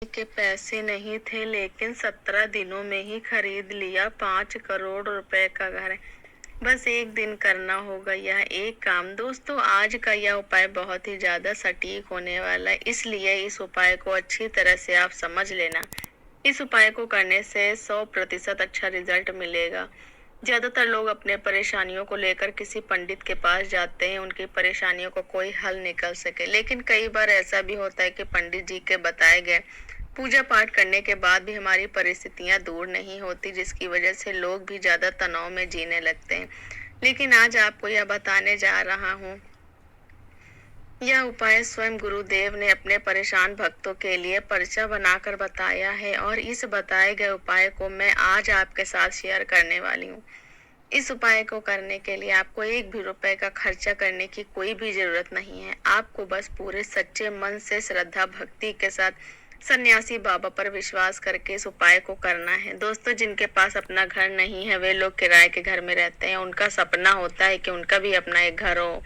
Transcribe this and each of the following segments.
के पैसे नहीं थे लेकिन 17 दिनों में ही खरीद लिया 5 करोड़ रुपए का घर। बस एक दिन करना होगा यह एक काम। दोस्तों, आज का यह उपाय बहुत ही ज्यादा सटीक होने वाला है, इसलिए इस उपाय को अच्छी तरह से आप समझ लेना। इस उपाय को करने से 100% अच्छा रिजल्ट मिलेगा। ज्यादातर लोग अपने परेशानियों को लेकर किसी पंडित के पास जाते हैं, उनकी परेशानियों को कोई हल निकल सके। लेकिन कई बार ऐसा भी होता है कि पंडित जी के बताए गए पूजा पाठ करने के बाद भी हमारी परिस्थितियां दूर नहीं होती, जिसकी वजह से लोग भी ज्यादा तनाव में जीने लगते हैं। लेकिन आज आपको यह बताने जा रहा हूँ, यह उपाय स्वयं गुरुदेव ने अपने परेशान भक्तों के लिए पर्चा बनाकर बताया है और इस बताए गए उपाय को मैं आज आपके साथ शेयर करने वाली हूँ। इस उपाय को करने के लिए आपको एक भी रुपए का खर्चा करने की कोई भी जरूरत नहीं है। आपको बस पूरे सच्चे मन से श्रद्धा भक्ति के साथ सन्यासी बाबा पर विश्वास करके इस उपाय को करना है। दोस्तों, जिनके पास अपना घर नहीं है वे लोग किराए के घर में रहते हैं। उनका सपना होता है कि उनका भी अपना एक घर हो।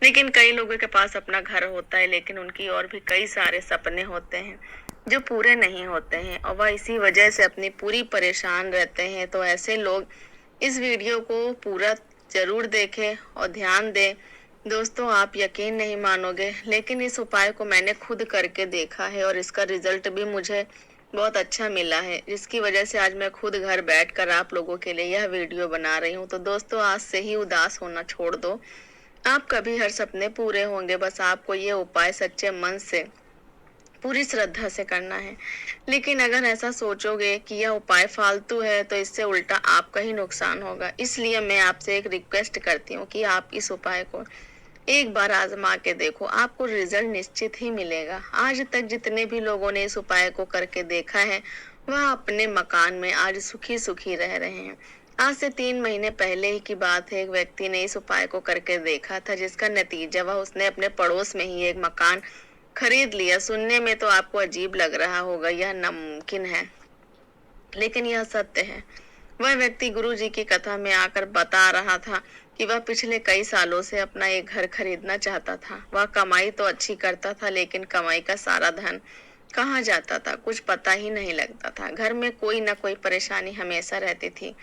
लेकिन कई लोगों के पास अपना घर होता है लेकिन उनकी और भी कई सारे सपने होते हैं जो पूरे नहीं होते हैं और वह इसी वजह से अपनी पूरी परेशान रहते हैं। तो ऐसे लोग इस वीडियो को पूरा जरूर देखें और ध्यान दें। दोस्तों, आप यकीन नहीं मानोगे लेकिन इस उपाय को मैंने खुद करके देखा है और इसका रिजल्ट भी मुझे बहुत अच्छा मिला है, जिसकी वजह से आज मैं खुद घर बैठकर आप लोगों के लिए यह वीडियो बना रही हूँ। तो दोस्तों, आज से ही उदास होना छोड़ दो। आपका भी हर सपने पूरे होंगे। बस आपको ये उपाय सच्चे मन से पूरी श्रद्धा से करना है। लेकिन अगर ऐसा सोचोगे कि यह उपाय फालतू है तो इससे उल्टा आपका ही नुकसान होगा। इसलिए मैं आपसे एक रिक्वेस्ट करती हूँ कि आप इस उपाय को एक बार आजमा के देखो, आपको रिजल्ट निश्चित ही मिलेगा। आज तक जितने भी लोगों ने इस उपाय को करके देखा है वह अपने मकान में आज सुखी सुखी रह रहे हैं। आज से 3 महीने पहले ही की बात है, एक व्यक्ति ने इस उपाय को करके देखा था, जिसका नतीजा वह उसने अपने पड़ोस में ही एक मकान खरीद लिया। सुनने में तो आपको अजीब लग रहा होगा, यह नामुमकिन है, लेकिन यह सत्य है। वह व्यक्ति गुरु जी की कथा में आकर बता रहा था कि वह पिछले कई सालों से अपना एक घर खरीदना चाहता था। वह कमाई तो अच्छी करता था लेकिन कमाई का सारा धन कहाँ जाता था कुछ पता ही नहीं लगता था। घर में कोई ना कोई परेशानी हमेशा रहती थी।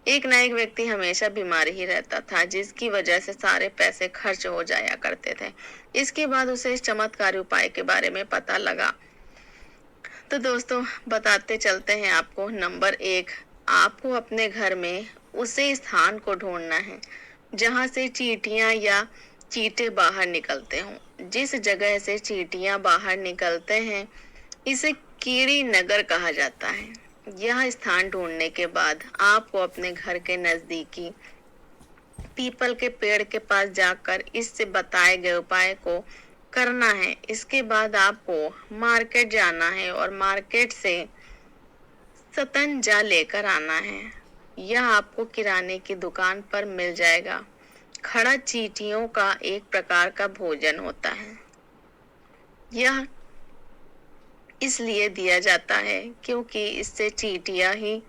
एक ना एक व्यक्ति हमेशा बीमार ही रहता था, जिसकी वजह से सारे पैसे खर्च हो जाया करते थे। इसके बाद उसे इस चमत्कारी उपाय के बारे में पता लगा। तो दोस्तों, बताते चलते हैं आपको। नंबर 1, आपको अपने घर में उसे स्थान को ढूंढना है जहां से चींटियां या चींटे बाहर निकलते हों। जिस जगह से चींटियां बाहर निकलते हैं इसे कीड़ी नगर कहा जाता है। यह स्थान ढूंढने के बाद आपको अपने घर के नजदीकी पीपल के पेड़ के पास जाकर इससे बताए गए उपाय को करना है। इसके बाद आपको मार्केट जाना है और मार्केट से सतंजा लेकर आना है। यह आपको किराने की दुकान पर मिल जाएगा। खड़ा चींटियों का एक प्रकार का भोजन होता है। यह इसलिए दिया जाता है क्योंकि इससे चींटियां ही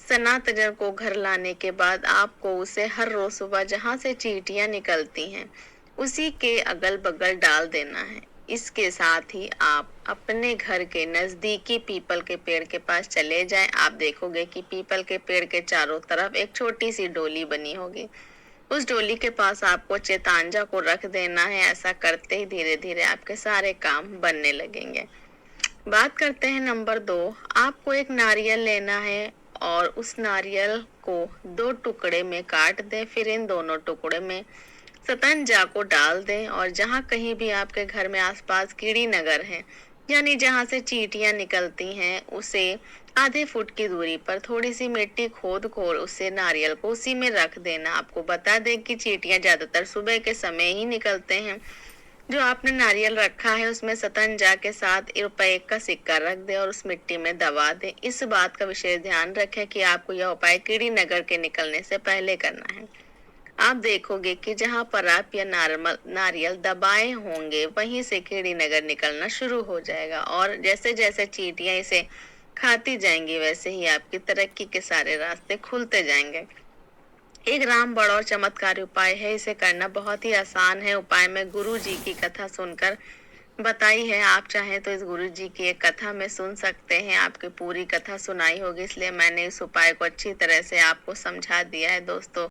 सनातनजन को घर लाने के बाद आपको उसे हर रोज सुबह जहां से चींटियां निकलती हैं उसी के अगल बगल डाल देना है। इसके साथ ही आप अपने घर के नजदीकी पीपल के पेड़ के पास चले जाएं। आप देखोगे कि पीपल के पेड़ के चारों तरफ एक छोटी सी डोली बनी होगी। उस डोली के पास आपको चेतांजा को रख देना है। ऐसा करते ही धीरे धीरे आपके सारे काम बनने लगेंगे। बात करते हैं नंबर 2। आपको एक नारियल लेना है और उस नारियल को 2 टुकड़े में काट दें। फिर इन दोनों टुकड़े में सतंजा को डाल दें और जहां कहीं भी आपके घर में आसपास कीड़ी नगर है, यानी जहां से चींटियां निकलती हैं, उसे आधे फुट की दूरी पर थोड़ी सी मिट्टी खोद कर उसे नारियल को उसी में रख देना। आपको बता दें कि चींटियां ज्यादातर सुबह के समय ही निकलते हैं। जो आपने नारियल रखा है उसमें सतंजा के साथ रुपए का सिक्का रख दे और उस मिट्टी में दबा दे। इस बात का विशेष ध्यान रखें कि आपको यह उपाय कीड़ी नगर के निकलने से पहले करना है। आप देखोगे कि जहां पर आप यह नारियल दबाए होंगे वहीं से कीड़ी नगर निकलना शुरू हो जाएगा और जैसे जैसे चींटियां इसे खाती जाएंगी वैसे ही आपकी तरक्की के सारे रास्ते खुलते जाएंगे। एक राम बड़ा और चमत्कारी उपाय है। इसे करना बहुत ही आसान है। उपाय में गुरु जी की कथा सुनकर बताई है। आप चाहें तो इस गुरुजी की एक कथा में सुन सकते हैं। आपकी पूरी कथा सुनाई होगी, इसलिए मैंने इस उपाय को अच्छी तरह से आपको समझा दिया है दोस्तों।